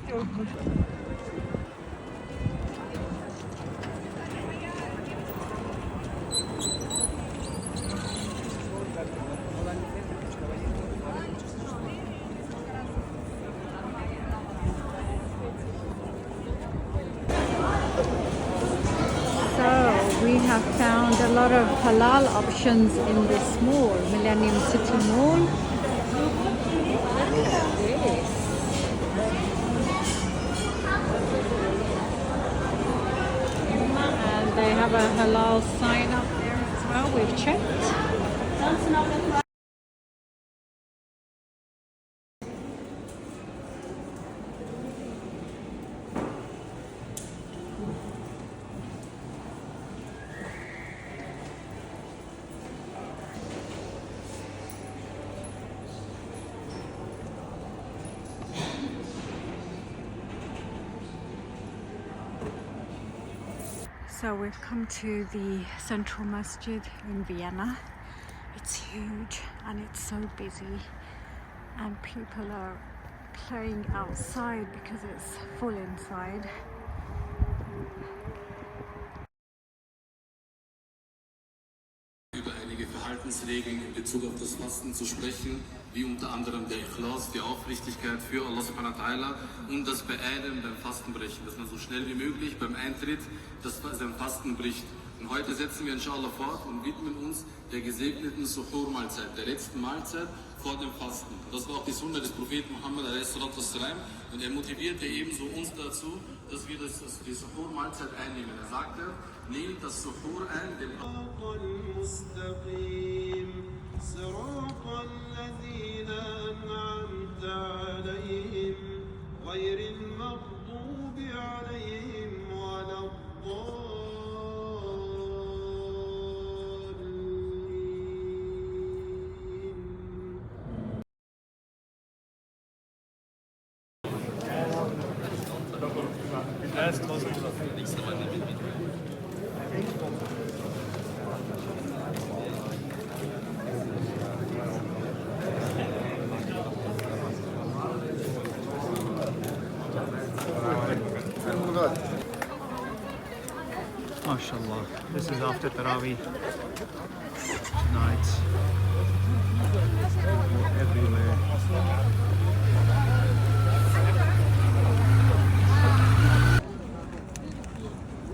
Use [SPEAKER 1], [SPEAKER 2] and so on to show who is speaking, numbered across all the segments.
[SPEAKER 1] We have found a lot of halal options in this mall, Millennium City Mall. Look at this. And they have a halal sign up there as well, we've checked. So we've come to the central masjid in Vienna. It's huge and it's so busy, and people are playing outside because it's full inside.
[SPEAKER 2] Über einige Verhaltensregeln in Bezug auf das Fasten zu sprechen, wie unter anderem der Ikhlas, die Aufrichtigkeit für Allah subhanahu wa ta'ala und das Beeilen beim Fastenbrechen, dass man so schnell wie möglich beim Eintritt sein Fasten bricht. Und heute setzen wir inshallah fort und widmen uns der gesegneten Suhoor-Mahlzeit, der letzten Mahlzeit vor dem Fasten. Und das war auch die Sunna des Propheten Muhammad a.s. und er motivierte ebenso uns dazu, dass wir die Suhoor-Mahlzeit einnehmen. Er sagte, nehmt das Suhoor ein, den
[SPEAKER 3] MashaAllah, this is after taraweeh tonight. Everywhere.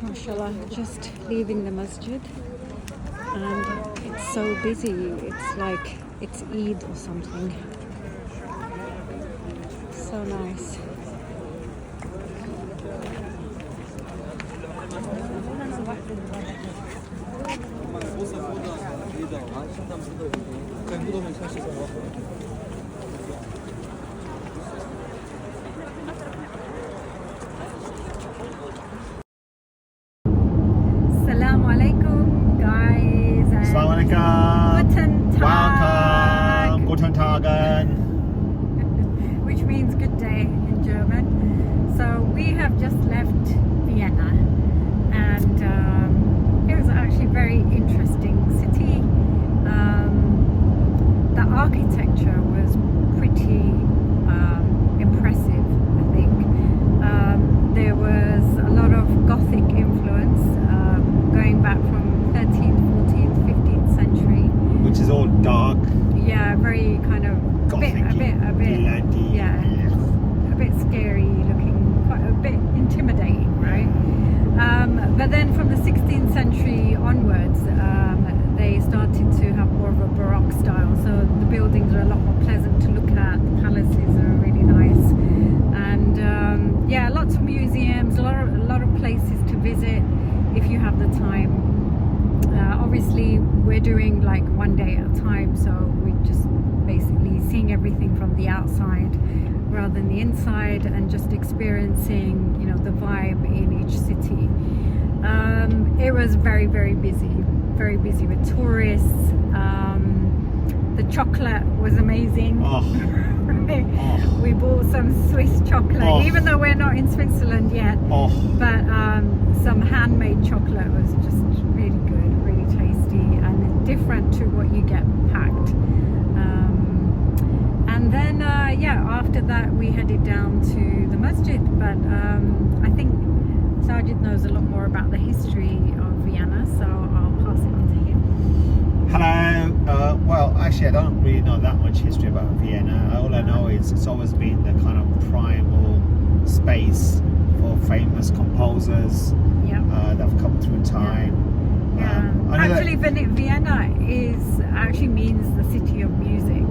[SPEAKER 1] MashaAllah, just leaving the masjid and it's so busy. It's like it's Eid or something. So nice. Assalamu alaikum, guys.
[SPEAKER 3] Assalamu alaikum.
[SPEAKER 1] Guten Tag.
[SPEAKER 3] Welcome. Guten Tagen.
[SPEAKER 1] Which means good day in German. So we have just left Vienna, and it was actually a very interesting city. The architecture was pretty impressive, I think. There was a lot of Gothic influence going back from 13th, 14th, 15th century.
[SPEAKER 3] Which is all dark.
[SPEAKER 1] Yeah, very kind of a bit, yeah, a bit scary looking, quite a bit intimidating, right? But then from the 16th century onwards, they started to have more of a Baroque style. So the buildings are a lot more pleasant to look at. The palaces are really nice, and yeah, lots of museums, a lot of places to visit if you have the time. Obviously, we're doing like one day at a time, so we're just basically seeing everything from the outside rather than the inside, and just experiencing, you know, the vibe in each city. It was very, very busy with tourists. The chocolate was amazing. We bought some Swiss chocolate, even though we're not in Switzerland yet. But some handmade chocolate was just really good, really tasty, and different to what you get packed. And then after that we headed down to the masjid, but I think Sajid knows a lot more about the history of Vienna, so I'll pass it on to him.
[SPEAKER 4] Hello. Well, actually, I don't really know that much history about Vienna. All I know is it's always been the kind of primal space for famous composers that have come through time.
[SPEAKER 1] Actually, Vienna actually means the city of music.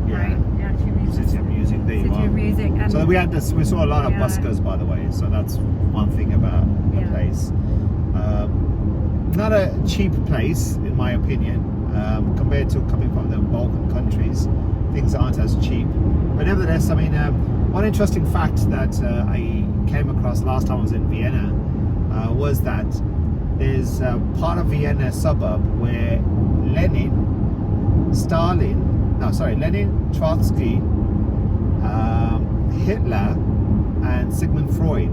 [SPEAKER 1] Right? It actually means
[SPEAKER 4] city of music. There you
[SPEAKER 1] city of music. And
[SPEAKER 4] so we saw a lot of buskers, by the way. So that's one thing about the place. Not a cheap place, in my opinion, compared to coming from the Balkan countries. Things aren't as cheap. But nevertheless, I mean, one interesting fact that I came across last time I was in Vienna was that there's part of Vienna suburb where Lenin, Trotsky, Hitler, and Sigmund Freud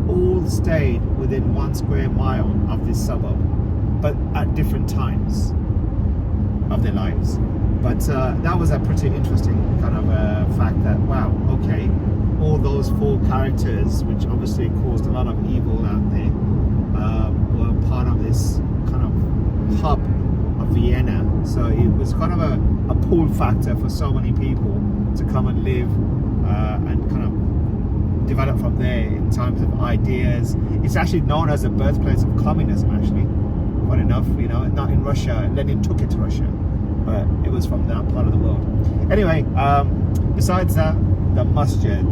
[SPEAKER 4] all stayed within 1 square mile of this suburb, but at different times of their lives. But that was a pretty interesting kind of fact that, wow, okay, all those 4 characters, which obviously caused a lot of evil out there, were part of this kind of hub of Vienna. So it was kind of a pull factor for so many people to come and live and kind of develop from there in terms of ideas. It's actually known as the birthplace of communism, actually. Funny enough, you know, not in Russia. Lenin took it to Russia, but it was from that part of the world. Anyway, besides that, the masjid.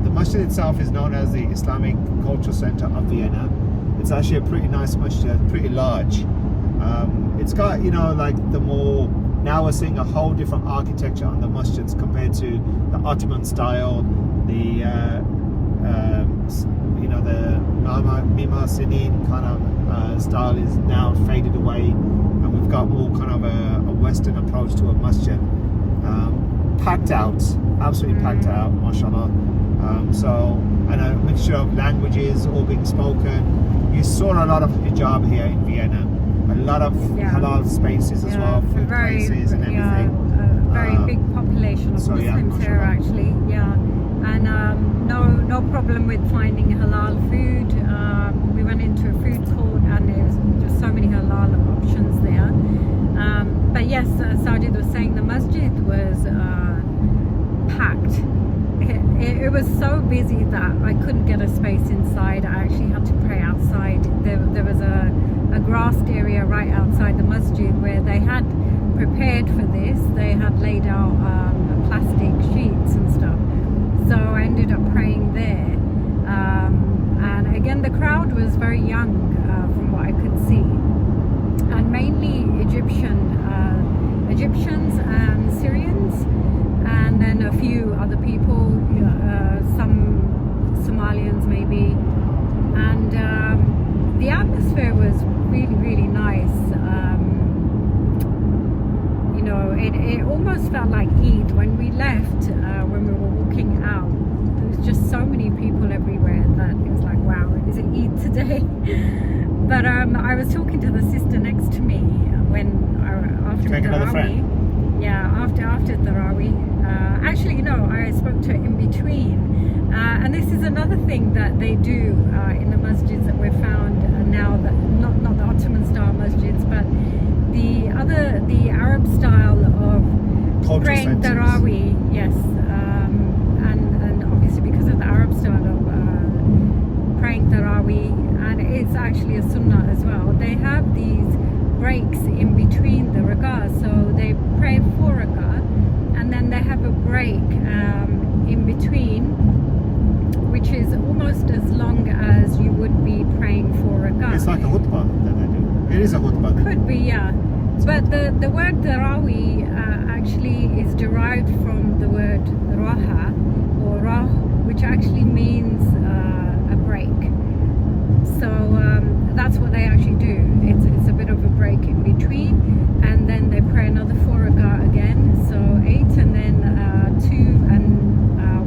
[SPEAKER 4] The masjid itself is known as the Islamic Cultural Center of Vienna. It's actually a pretty nice masjid, pretty large. It's got, you know, like now we're seeing a whole different architecture on the masjids compared to the Ottoman style, the Mimar Sinin kind of style is now faded away, and we've got more kind of a Western approach to a masjid. Packed out, absolutely packed out, mashallah. And a mixture of languages all being spoken. You saw a lot of hijab here in Vienna, a lot of halal spaces as well, food places and everything.
[SPEAKER 1] A very big population of Muslims here, actually. And no problem with finding halal food. We went into a food court and there was just so many halal options there. But yes, Sajid was saying the masjid was packed. It was so busy that I couldn't get a space inside. I actually had to pray outside. There was a grassed area right outside the masjid where they had prepared for this. They had laid out plastic sheets and stuff. So I ended up praying there. And again, the crowd was very young from what I could see. And mainly Egyptians and Syrians, and then a few other people, some Somalians maybe. And the atmosphere was really, really nice. You know, it almost felt like Eid. When we left, when we were walking out, there was just so many people everywhere that it was like, wow, is it Eid today? But I was talking to the sister next to me after Taraweeh. Yeah, after Taraweeh. Actually, you know, I spoke to her in between. And this is another thing that they do in the masjids that we've found now, that not the Ottoman style masjids, but the Arab style of praying Taraweeh. Yes, and obviously because of the Arab style of praying Taraweeh, and it's actually a sunnah as well. They have these breaks in between the rak'ahs, so they pray 4 rak'ah, and then they have a break in between, which is almost as long as you would be praying 4 rak'ahs.
[SPEAKER 4] It's like a khutbah that they do. It is a khutbah.
[SPEAKER 1] Could be, yeah. But the word Taraweeh actually is derived from the word raha or rah, which actually means a break. So that's what they actually do. It's a bit of a break in between, and then they pray another 4 rak'ah again, so 8, and then 2 and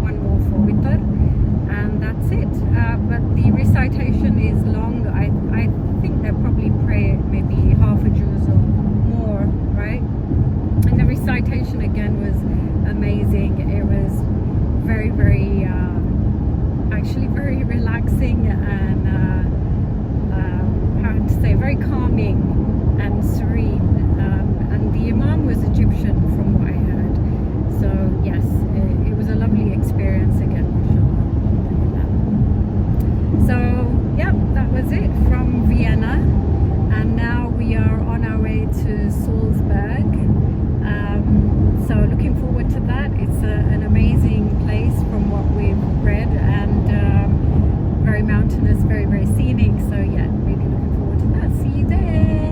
[SPEAKER 1] 1 more for witr, and that's it. But the recitation is long. I think they probably pray maybe half a juz or more, right? And the recitation again was amazing. It mountainous, very, very scenic. So yeah, really looking forward to that. See you there.